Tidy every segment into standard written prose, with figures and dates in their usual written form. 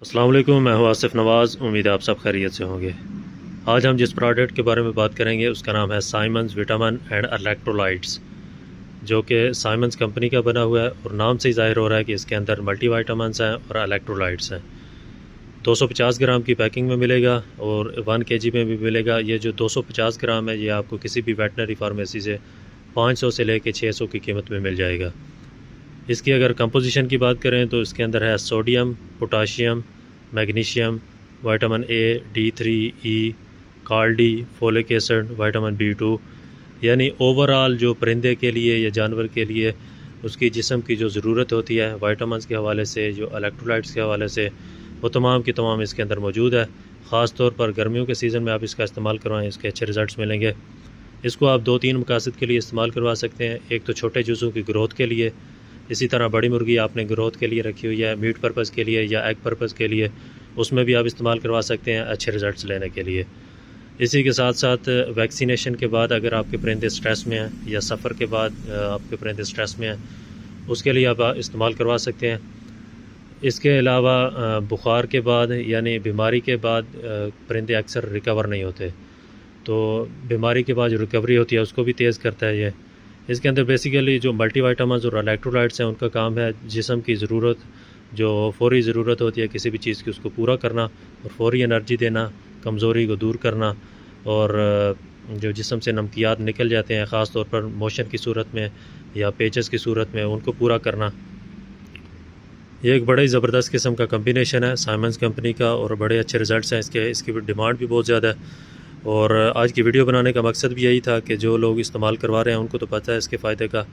अस्सलाम वालेकुम, मैं हूं आसिफ नवाज़। उम्मीद है आप सब खैरियत से होंगे। आज हम जिस प्रोडक्ट के बारे में बात करेंगे उसका नाम है साइमंस विटामिन एंड इलेक्ट्रोलाइट्स, जो कि साइमंस कंपनी का बना हुआ है और नाम से ही ज़ाहिर हो रहा है कि इसके अंदर मल्टीविटामिन्स हैं और इलेक्ट्रोलाइट्स हैं। 250 ग्राम की पैकिंग में मिलेगा और 1 केजी में भी मिलेगा। ये जो 250 ग्राम है ये आपको किसी भी वेटनरी फार्मेसी से 500 से लेकर 600 की कीमत में मिल जाएगा। इसकी अगर कंपोजिशन की बात करें तो इसके अंदर है sodium, potassium, magnesium, vitamin A, D3, E, कार्डी, फोलिक एसिड, विटामिन B2, यानी ओवरऑल जो परिंदे के लिए या जानवर के लिए उसकी जिस्म की जो ज़रूरत होती है विटामिन्स के हवाले से, जो इलेक्ट्रोलाइट्स के हवाले से, वो तमाम की तमाम इसके अंदर मौजूद है। ख़ास तौर पर गर्मियों के सीज़न में आप इसका इस्तेमाल करवाएं, इसके अच्छे रिज़ल्ट मिलेंगे। इसको आप 2-3 मकासद के लिए इस्तेमाल करवा सकते हैं। एक तो छोटे जुज़ों की ग्रोथ के लिए, इसी तरह बड़ी मुर्गी आपने ग्रोथ के लिए रखी हुई है, मीट पर्पज़ के लिए या एग पर्पज़ के लिए, उसमें भी आप इस्तेमाल करवा सकते हैं अच्छे रिज़ल्ट्स लेने के लिए। इसी के साथ साथ वैक्सीनेशन के बाद अगर आपके परिंदे स्ट्रेस में हैं या सफ़र के बाद आपके परिंदे स्ट्रेस में हैं, उसके लिए आप इस्तेमाल करवा सकते हैं। इसके अलावा बुखार के बाद यानी बीमारी के बाद परिंदे अक्सर रिकवर नहीं होते, तो बीमारी के बाद जो रिकवरी होती है उसको भी तेज़ करता है ये। इसके अंदर बेसिकली जो मल्टीविटामिन्स और इलेक्ट्रोलाइट्स हैं उनका काम है जिस्म की ज़रूरत, जो फ़ौरी ज़रूरत होती है किसी भी चीज़ की, उसको पूरा करना और फ़ौरी एनर्जी देना, कमज़ोरी को दूर करना, और जो जिस्म से नमकियात निकल जाते हैं ख़ास तौर पर मोशन की सूरत में या पेचेस की सूरत में, उनको पूरा करना। ये एक बड़ा ही ज़बरदस्त किस्म का कम्बिनेशन है साइमंस कंपनी का और बड़े अच्छे रिज़ल्ट्स हैं इसके। इसकी डिमांड भी बहुत ज़्यादा है और आज की वीडियो बनाने का मकसद भी यही था कि जो लोग इस्तेमाल करवा रहे हैं उनको तो पता है इसके फ़ायदे का,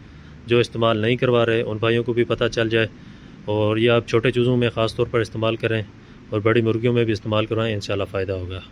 जो इस्तेमाल नहीं करवा रहे उन भाइयों को भी पता चल जाए। और ये आप छोटे चूज़ों में ख़ास तौर पर इस्तेमाल करें और बड़ी मुर्गियों में भी इस्तेमाल करवाएं, इंशाल्लाह फ़ायदा होगा।